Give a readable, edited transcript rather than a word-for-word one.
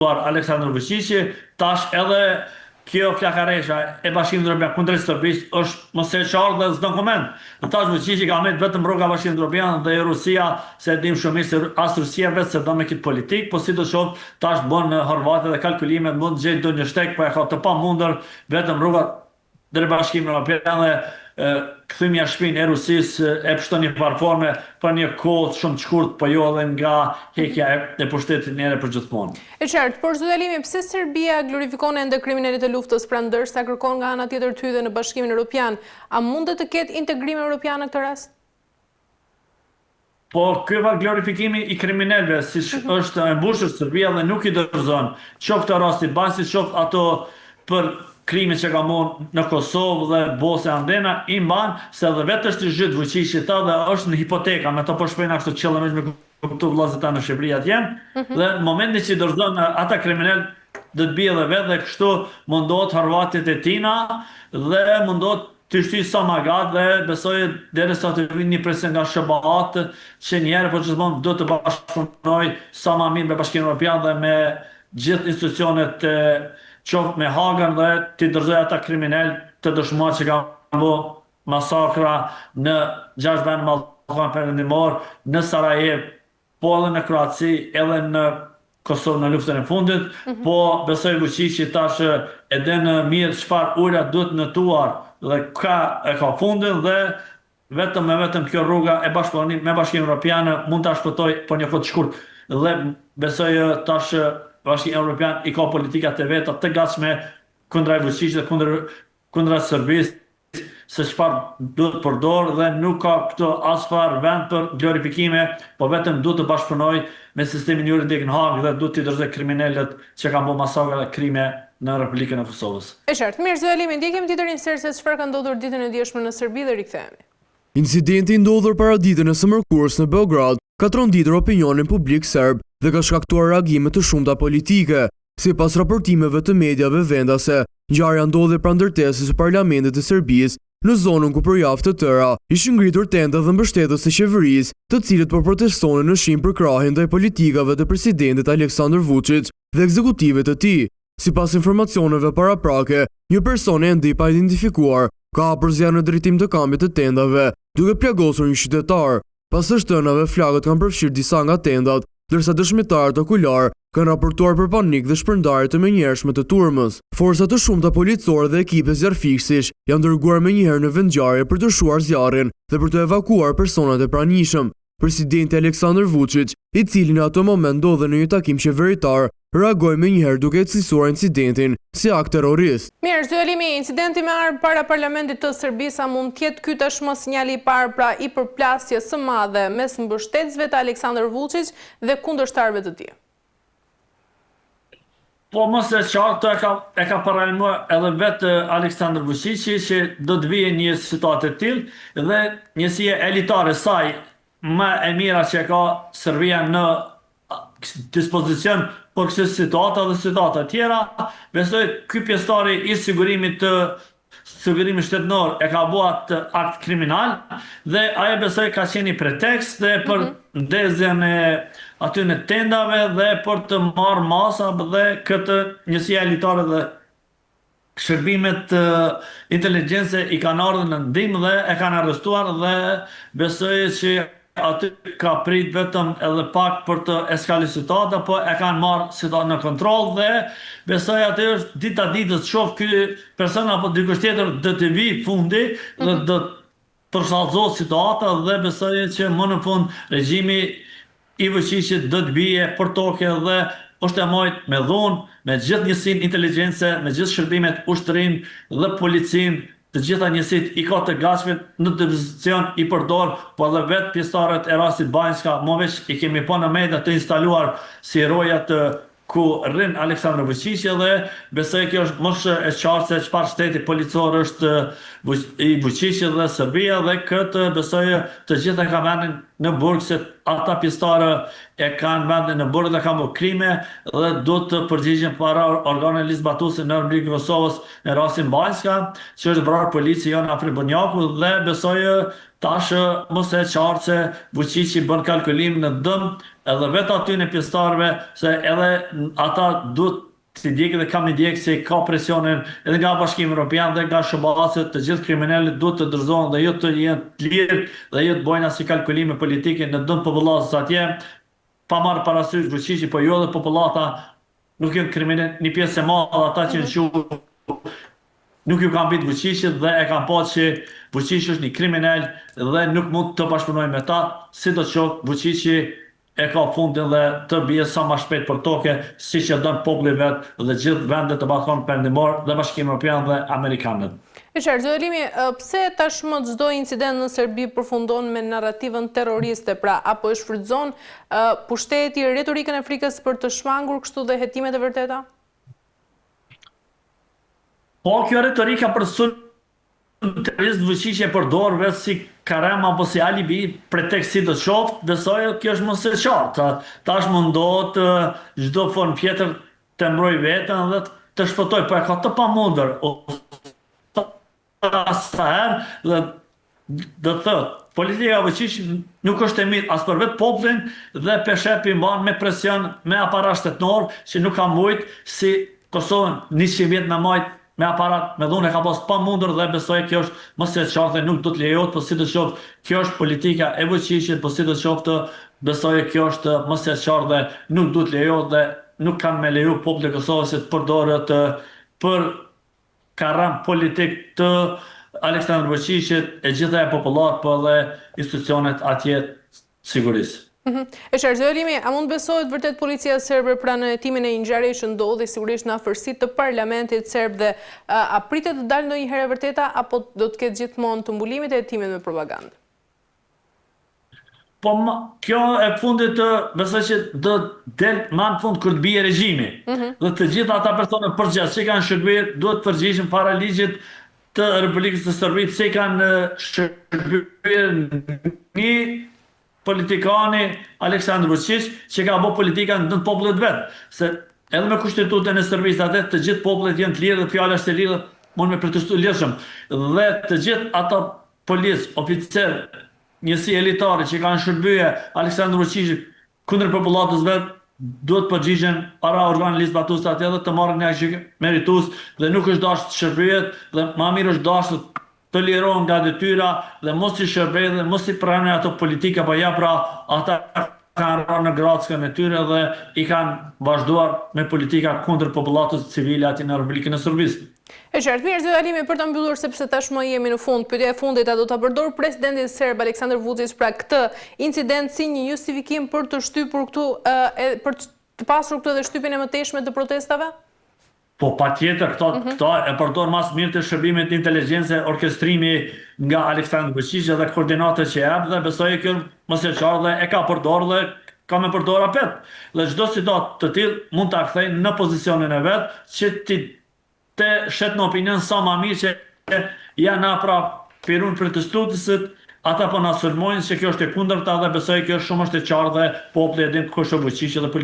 Aleksandr Vučići, tash edhe kjo flakaresha e Bashkimit Evropian kundrejt Serbisë është mos e qartë dhe s'do koment. Tash Vučići ka marrë vetëm rroga Bashkimit Evropian dhe Rusia, se dim shumë mirë se as Rusia vetë se do me këtë politikë, po si do shoh tash bën Horvati dhe kalkulimet mund të gjejë ndonjë shtek, po e ka të pamundur vetëm rroga drejt Bashkimit Evropian dhe kthymja shpinë e Rusisë e pështon një platforme për një kohë shumë të shkurt, po jo edhe nga heqja e pushtetit njëre për gjithmonë. E qartë, por zoti Alimi, pse Serbia glorifikon ende kriminalit e luftës pra ndërsa kërkon nga ana tjetër të hyjë në Bashkimin Evropian, a mundet të ketë integrim evropian në këtë rast? Po ky glorifikimi i kriminalëve, siç është e mbushur Serbia dhe nuk i dorëzon, qoftë rasti Bajsi, qoftë ato për krimet që ka marrë në Kosovë dhe Bosnjë Andena, i mban se edhe vetë është i zhyt Vučići ta dhe është në hipoteka, me to po shpejna kështu qëllimisht me kuptu vllazët tanë në Shqipëri atje, dhe në momentin që i dorëzon ata kriminal do të bie edhe vetë dhe kështu mundohet Horvatit e tina dhe mundohet të shtyjë sa më gat dhe besoj derisa të vinë një presion nga SBA që njëherë po gjithmonë do të bashkëpunoj sa më mirë me Bashkimin Evropian dhe me gjithë institucionet qoftë me Hagën dhe të dorëzoj ata kriminal të dëshmuar që kanë bërë masakra në 6 vende Ballkan Perëndimor, në Sarajevo, po edhe në Kroaci, edhe në Kosovë në luftën e fundit, po besoj Vučići tash e den mirë çfarë ura duhet ndëtuar dhe e ka fundin dhe vetëm kjo rruga e bashkëpunimit me Bashkimin Evropian mund ta shpëtoj po një kohë të shkurt dhe besoj tash Bashkimi Evropian i ka politikat e veta të gatshme kundra Vučićit dhe kundra Serbisë se çfarë duhet përdor dhe nuk ka këto asfar vend për glorifikime, po vetëm duhet të bashkëpunoj me sistemin juridik në Hagë dhe duhet të dorëzoj kriminalet që kanë bërë masakra dhe krime në Republikën e Kosovës. E qartë, mirë zoti Alimi, ndjekim tjetër insertë se çfarë ka ndodhur ditën e djeshme në Serbi dhe rikthehemi. Incidenti ndodhur para ditën e së mërkurës në Beograd ka tronditur opinionin publik serb dhe ka shkaktuar reagime të shumta politike. Sipas raportimeve të mediave vendase, ngjarja ndodhi pranë ndërtesës së parlamentit të Serbisë në zonën ku për javë të tëra ishin ngritur tenda dhe mbështetës së qeverisë, të cilët po protestonin në shenjë për krahjen ndaj politikave të presidentit Aleksandar Vučić dhe ekzekutivit të tij. Sipas informacioneve paraprake, një person ende i pa identifikuar ka hapur zjarr në drejtim të kambit të tendave, duke plagosur një qytetar. Pas së shtënave, flakët kanë përfshirë disa nga tendat, ndërsa dëshmitarët okular kanë raportuar për panik dhe shpërndarje të menjëhershme të turmës. Forca të shumta policore dhe ekipe zjarrfiksish janë dërguar menjëherë në vendngjarje për të shuar zjarrin dhe për të evakuar personat e pranishëm. Presidenti Aleksandar Vučić, i cili në ato moment ndodhe në një takim qeveritar, reagoi menjëherë duke cilësuar incidentin si akt terrorist. Mirë, zoti Alimi, incidenti me armë para parlamentit të Serbisë mund të jetë ky tashmë sinjali i parë pra i përplasjes së madhe mes mbështetësve të Aleksandar Vučić dhe kundërshtarëve të tij. Po mos e qartë e ka paralajmëruar edhe vetë Aleksandar Vučići që do të vijë një situatë e tillë dhe njësia elitare saj më e mira që ka Serbia në dispozicion për këtë situatë dhe situata tjera, besoj ky pjesëtari i sigurimit shtetënor e ka bërë atë akt kriminal dhe ajo besoj ka qenë pretekst dhe për ndezjen e aty në tendave dhe për të marrë masa dhe këtë njësia elitare dhe shërbimet inteligjencë i kanë ardhur në ndihmë dhe e kanë arrestuar dhe besoj që aty ka prit vetëm edhe pak për të eskaluar situata, po e kanë marrë situatën në kontroll dhe besoj aty është dita ditës shoh ky person apo dikush tjetër do të vi fundi dhe do të përshkallëzohet situata dhe besoj që më në fund regjimi i Vučićit do të bie për tokë dhe është e marrë me dhunë, me gjithë njësinë inteligjencë, me gjithë shërbimet ushtrin dhe policin, të gjitha njësit i ka të gatshme në dispozicion i përdor, po edhe vetë pjesëtarët e rastit Banjska, movesh i kemi po në media të instaluar si rojat ku rrin Aleksandar Vučići dhe besoj kjo është më e qartë se çfarë shteti policor është i Vučićit dhe Serbia dhe këtë besoj të gjitha ka vendin në burg se ata pjesëtarë e kanë vendin në burg dhe kanë bërë krime dhe do të përgjigjen para organeve ligjbatuese në Republikën e Kosovës në rastin Banjska, që është vrarë polici Jon Afri Bonjaku dhe besoj Tash mos e qartë se Vučići bën kalkulim në dëm edhe vetë aty në pjesëtarëve se edhe ata duhet të djekë dhe kam një djekë se ka presionin edhe nga Bashkimi Evropian dhe nga SBA-së, të gjithë kriminalët duhet të dorëzohen dhe jo të jenë të lirë dhe jo të bojnë asnjë kalkulime politike në dëm popullatës atje, pa marrë parasysh Vučići, po jo dhe popullata nuk janë kriminal, një pjesë e madhe ata që nuk ju kanë bitë Vučićit dhe e kanë pasur që Vučići është një kriminal dhe nuk mund të bashkëpunojë me ta, sidoqoftë Vučići e ka fundin dhe të bie sa më shpejt për toke, siç e don populli vet dhe gjithë vendet e Ballkanit Perëndimor dhe Bashkimi Evropian dhe Amerikanët. E qartë, zoti Elimi, pse tashmë çdo incident në Serbi përfundon me narrativën terroriste, pra apo e shfrytëzon pushteti retorikën e frikës për të shmangur kështu dhe hetimet e vërteta? Po, kjo retorika për terrorist Vučići e përdor vetë si karem apo si alibi, pretekst si do të qoftë, besoj kjo është mos e qartë. Tash mundohet çdo formë tjetër të mbroj veten dhe të shpëtoj, po e ka të pamundur. Sa herë dhe do të thotë, politika e Vučići nuk është e mirë as për vetë popullin dhe peshepi mban me presion me aparat shtetënor që nuk ka mujt si Kosovën 100 vjet me majt me aparat, me dhunë e ka pas pa mundur dhe besoj kjo është mos e qartë dhe nuk do të lejohet, po si të qoftë kjo është politika e Vučićit, po si të qoftë besoj kjo është mos e qartë dhe nuk do të lejohet dhe nuk kanë me leju populli i Kosovës të përdoret për karram politik të Aleksandr Vučićit e gjitha e popullat, po dhe institucionet atje sigurisë. E qartë, zoti Elimi, a mund besohet vërtet policia serbe pranë hetimin e një ngjarjeje që ndodhi sigurisht në afërsitë të parlamentit serb dhe a pritet të dalë ndonjëherë e vërteta apo do të ketë gjithmonë të mbulimit e hetimin me propagandë? Po kjo e fundit besoj që do del më në fund kur të bie regjimi. Dhe të gjithë ata persona përgjithësi që kanë shërbyer duhet të përgjigjen para ligjit të Republikës së Serbisë se kanë shërbyer një politikani Aleksandr Vučić që ka bërë politikën në popullet vetë. Se edhe me kushtetutën e Serbisë atë të gjithë popullet janë të lirë dhe fjala është e lirë mund me protestu lirshëm. Dhe të gjithë ata policë, oficer, njësi elitare që kanë shërbyer Aleksandr Vučić kundër popullatës vetë duhet përgjigjen para organit ligjbatues atje dhe të marrin aksjon meritues dhe nuk është dashur të shërbyhet dhe më mirë është dashur të lirohen nga detyra dhe mos i shërbej dhe mos i pranojnë ato politika, po ja pra ata kanë rënë në grackën e tyre dhe i kanë vazhduar me politika kundër popullatës civile aty në Republikën e Serbisë. E qartë, mirë, zoti Elimi, për ta mbyllur sepse tashmë jemi në fund, pyetja e fundit, a do ta përdor presidenti serb Aleksandar Vučić pra këtë incident si një justifikim për të shtypur këtu për të pasur këtë dhe shtypjen e mëtejshme të protestave? Po patjetër këto e përdor mas mirë të shërbimit të inteligjencë, orkestrimi nga Aleksandr Vučić dhe koordinatët që jep dhe besoj kjo mos e qartë dhe e ka përdor dhe ka me përdor apet. Dhe çdo situatë të tillë mund ta kthej në pozicionin e vet që të shet në opinion sa më mirë që janë pra pirun protestuesët, ata po na sulmojnë se kjo është e kundërta dhe besoj kjo shumë është e qartë dhe populli e din kush është Vučići dhe